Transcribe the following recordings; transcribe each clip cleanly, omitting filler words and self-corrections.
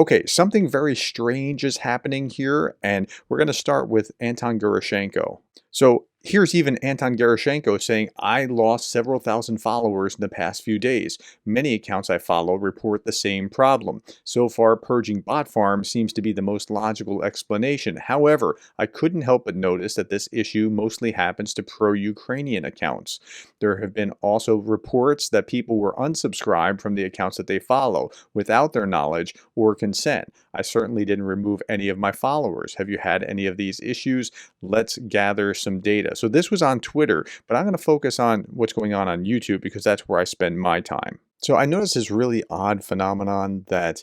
Okay, something very strange is happening here, and we're going to start with Anton Gerashenko. So here's even Anton Gerashenko saying, I lost several thousand followers in the past few days. Many accounts I follow report the same problem. So far, purging bot farms seems to be the most logical explanation. However, I couldn't help but notice that this issue mostly happens to pro-Ukrainian accounts. There have been also reports that people were unsubscribed from the accounts that they follow without their knowledge or consent. I certainly didn't remove any of my followers. Have you had any of these issues? Let's gather some data. So this was on Twitter, but I'm going to focus on what's going on YouTube because that's where I spend my time. So I noticed this really odd phenomenon that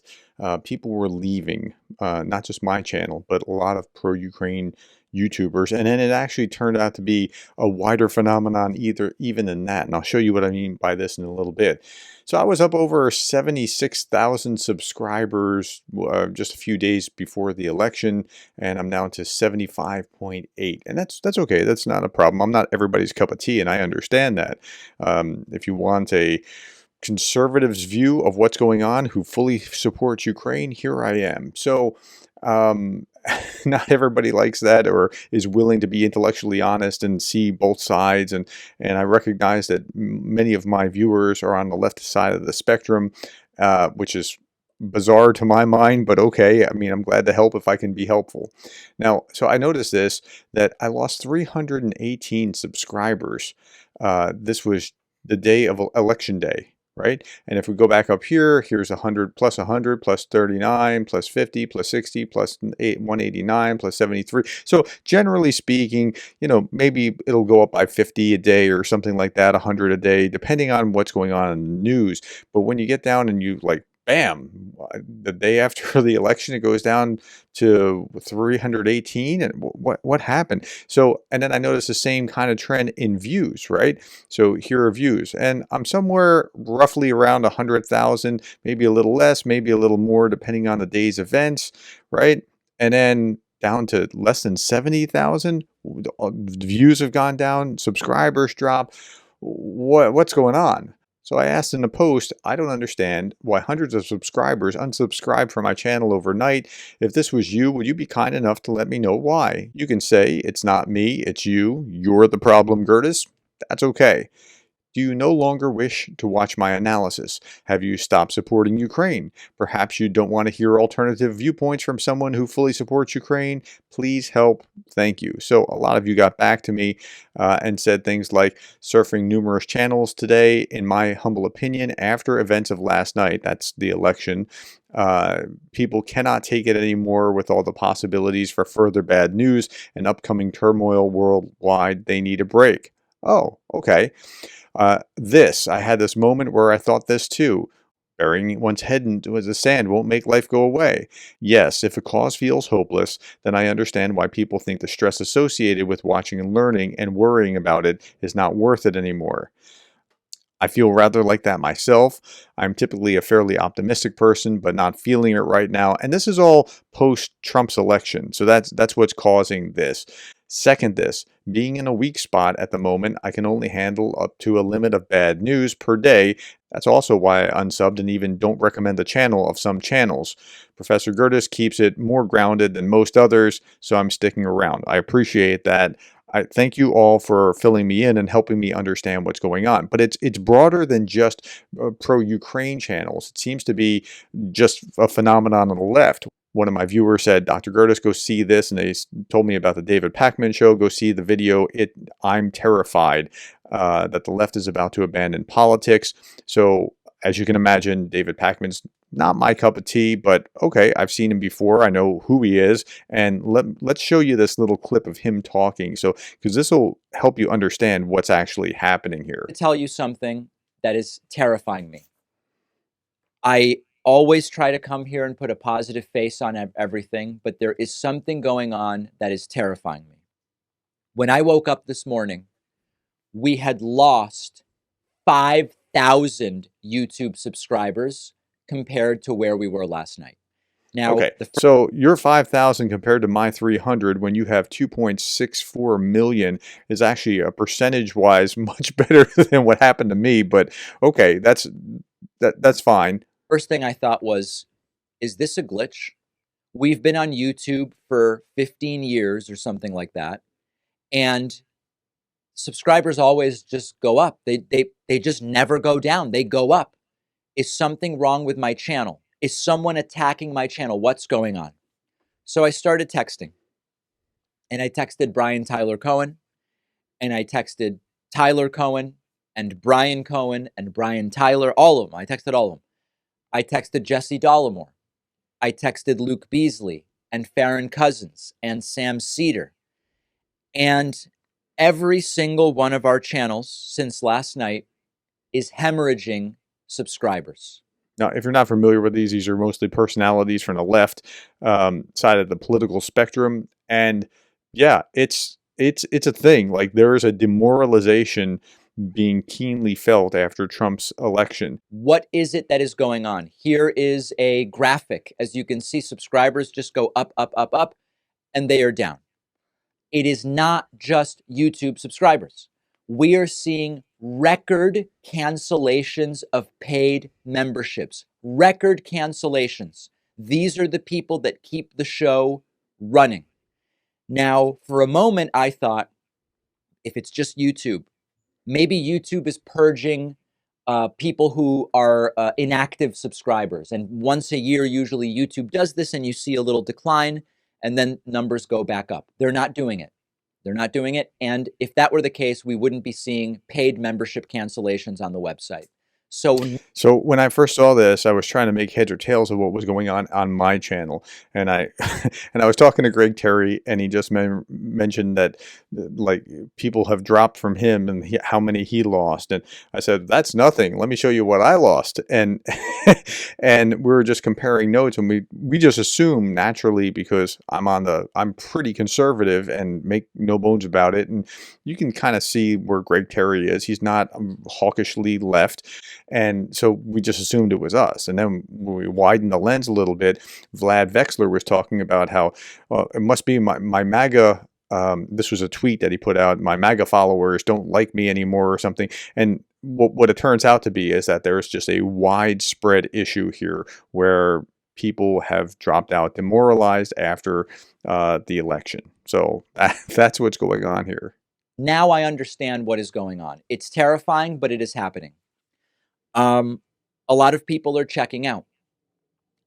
people were leaving, not just my channel, but a lot of pro-Ukraine YouTubers. And then it actually turned out to be a wider phenomenon even than that. And I'll show you what I mean by this in a little bit. So I was up over 76,000 subscribers just a few days before the election, and I'm down to 75.8. And that's okay. That's not a problem. I'm not everybody's cup of tea, and I understand that. If you want a conservative's view of what's going on who fully supports Ukraine, here I am. So not everybody likes that or is willing to be intellectually honest and see both sides. And I recognize that many of my viewers are on the left side of the spectrum, which is bizarre to my mind, but okay. I mean, I'm glad to help if I can be helpful. Now, so I noticed that I lost 318 subscribers. This was the day of election day. Right? And if we go back up here, here's 100 plus 100 plus 39 plus 50 plus 60 plus 189 plus 73. So generally speaking, you know, maybe it'll go up by 50 a day or something like that, 100 a day, depending on what's going on in the news. But when you get down and you like, bam, the day after the election, it goes down to 318. And what happened? So, and then I noticed the same kind of trend in views, right? So here are views, and I'm somewhere roughly around 100,000, maybe a little less, maybe a little more, depending on the day's events, right? And then down to less than 70,000. Views have gone down, subscribers drop. What's going on? So I asked in a post, I don't understand why hundreds of subscribers unsubscribed from my channel overnight. If this was you, would you be kind enough to let me know why? You can say, it's not me, it's you. You're the problem, Gerdes. That's okay. Do you no longer wish to watch my analysis? Have you stopped supporting Ukraine? Perhaps you don't want to hear alternative viewpoints from someone who fully supports Ukraine. Please help. Thank you. So a lot of you got back to me and said things like surfing numerous channels today, in my humble opinion, after events of last night, that's the election, people cannot take it anymore with all the possibilities for further bad news and upcoming turmoil worldwide. They need a break. Oh, okay. I had this moment where I thought this too. Burying one's head into the sand won't make life go away. Yes, if a cause feels hopeless, then I understand why people think the stress associated with watching and learning and worrying about it is not worth it anymore. I feel rather like that myself. I'm typically a fairly optimistic person, but not feeling it right now. And this is all post-Trump's election. So that's what's causing this. Second, being in a weak spot at the moment, I can only handle up to a limit of bad news per day. That's also why I unsubbed and even don't recommend the channel of some channels. Professor Gerdes keeps it more grounded than most others, so I'm sticking around. I appreciate that. I thank you all for filling me in and helping me understand what's going on. But it's broader than just pro-Ukraine channels. It seems to be just a phenomenon on the left. One of my viewers said, Dr. Gerdes, go see this. And they told me about the David Pakman show. Go see the video. I'm terrified that the left is about to abandon politics. So as you can imagine, David Pakman's not my cup of tea, but okay, I've seen him before. I know who he is. And let's show you this little clip of him talking. So, because this will help you understand what's actually happening here. To tell you something that is terrifying me. I always try to come here and put a positive face on everything, but there is something going on that is terrifying me. When I woke up this morning, we had lost 5,000 YouTube subscribers compared to where we were last night. Now, okay, so your 5,000 compared to my 300 when you have 2.64 million is actually a percentage-wise much better than what happened to me, but okay, that's fine. First thing I thought was, is this a glitch? We've been on YouTube for 15 years or something like that, and subscribers always just go up. They just never go down. They go up. Is something wrong with my channel? Is someone attacking my channel? What's going on? So I started texting, and I texted Brian Tyler Cohen, and I texted Tyler Cohen and Brian Cohen and Brian Tyler, all of them. I texted all of them. I texted Jesse Dollimore. I texted Luke Beasley and Farron Cousins and Sam Cedar. And every single one of our channels since last night is hemorrhaging subscribers. Now, if you're not familiar with these are mostly personalities from the left side of the political spectrum, and yeah, it's a thing. Like, there is a demoralization being keenly felt after Trump's election. What is it that is going on? Here is a graphic. As you can see, subscribers just go up, up, up, up, and they are down. It is not just YouTube subscribers. We are seeing record cancellations of paid memberships. Record cancellations. These are the people that keep the show running. Now, for a moment, I thought, if it's just YouTube, maybe YouTube is purging people who are inactive subscribers. And once a year, usually YouTube does this, and you see a little decline, and then numbers go back up. They're not doing it. They're not doing it. And if that were the case, we wouldn't be seeing paid membership cancellations on the website. So when I first saw this, I was trying to make heads or tails of what was going on my channel, and I and I was talking to Greg Terry, and he just mentioned that like people have dropped from him and how many he lost, and I said, that's nothing. Let me show you what I lost, and and we were just comparing notes, and we just assume naturally, because I'm pretty conservative and make no bones about it, and you can kind of see where Greg Terry is. He's not hawkishly left. And so we just assumed it was us. And then when we widened the lens a little bit, Vlad Vexler was talking about how it must be my MAGA, this was a tweet that he put out, my MAGA followers don't like me anymore or something. And what it turns out to be is that there's just a widespread issue here where people have dropped out, demoralized after the election. So that's what's going on here. Now I understand what is going on. It's terrifying, but it is happening. A lot of people are checking out.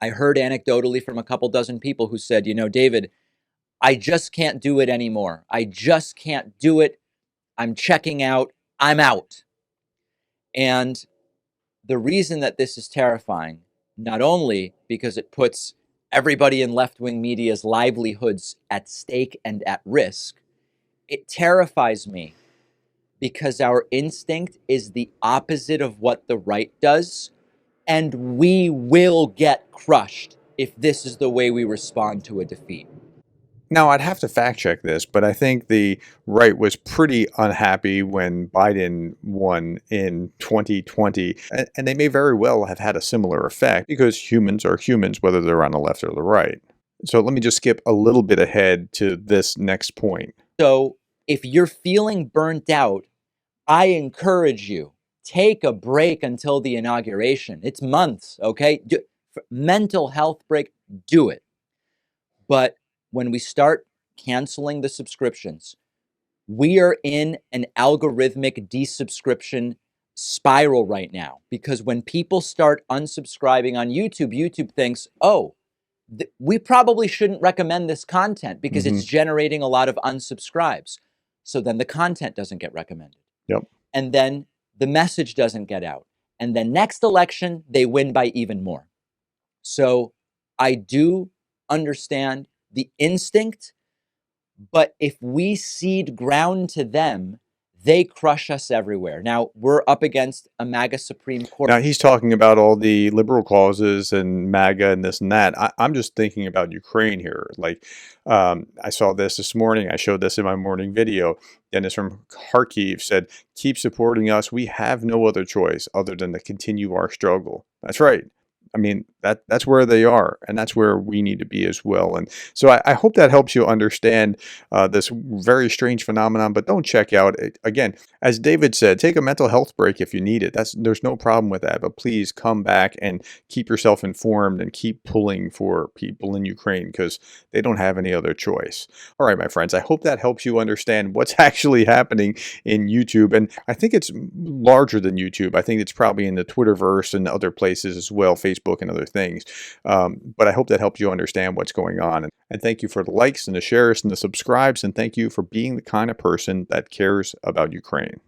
I heard anecdotally from a couple dozen people who said, you know, David, I just can't do it anymore. I just can't do it. I'm checking out. I'm out. And the reason that this is terrifying, not only because it puts everybody in left-wing media's livelihoods at stake and at risk, it terrifies me because our instinct is the opposite of what the right does, and we will get crushed if this is the way we respond to a defeat. Now, I'd have to fact check this, but I think the right was pretty unhappy when Biden won in 2020, and they may very well have had a similar effect, because humans are humans, whether they're on the left or the right. So let me just skip a little bit ahead to this next point. So if you're feeling burnt out, I encourage you, take a break until the inauguration. It's months, okay? Mental health break, do it. But when we start canceling the subscriptions, we are in an algorithmic desubscription spiral right now, because when people start unsubscribing on YouTube, YouTube thinks, oh, we probably shouldn't recommend this content because it's generating a lot of unsubscribes. So then the content doesn't get recommended. Yep. And then the message doesn't get out. And then next election, they win by even more. So I do understand the instinct, but if we cede ground to them, they crush us everywhere. Now, we're up against a MAGA Supreme Court. Now, he's talking about all the liberal causes and MAGA and this and that. I'm just thinking about Ukraine here. Like, I saw this morning. I showed this in my morning video. Dennis from Kharkiv said, keep supporting us. We have no other choice other than to continue our struggle. That's right. I mean, that's where they are, and that's where we need to be as well. And so I hope that helps you understand this very strange phenomenon. But don't check out. Again, as David said, take a mental health break if you need it. There's no problem with that. But please come back and keep yourself informed and keep pulling for people in Ukraine because they don't have any other choice. All right, my friends, I hope that helps you understand what's actually happening in YouTube. And I think it's larger than YouTube. I think it's probably in the Twitterverse and other places as well, Facebook and other things. But I hope that helps you understand what's going on. And thank you for the likes and the shares and the subscribes. And thank you for being the kind of person that cares about Ukraine.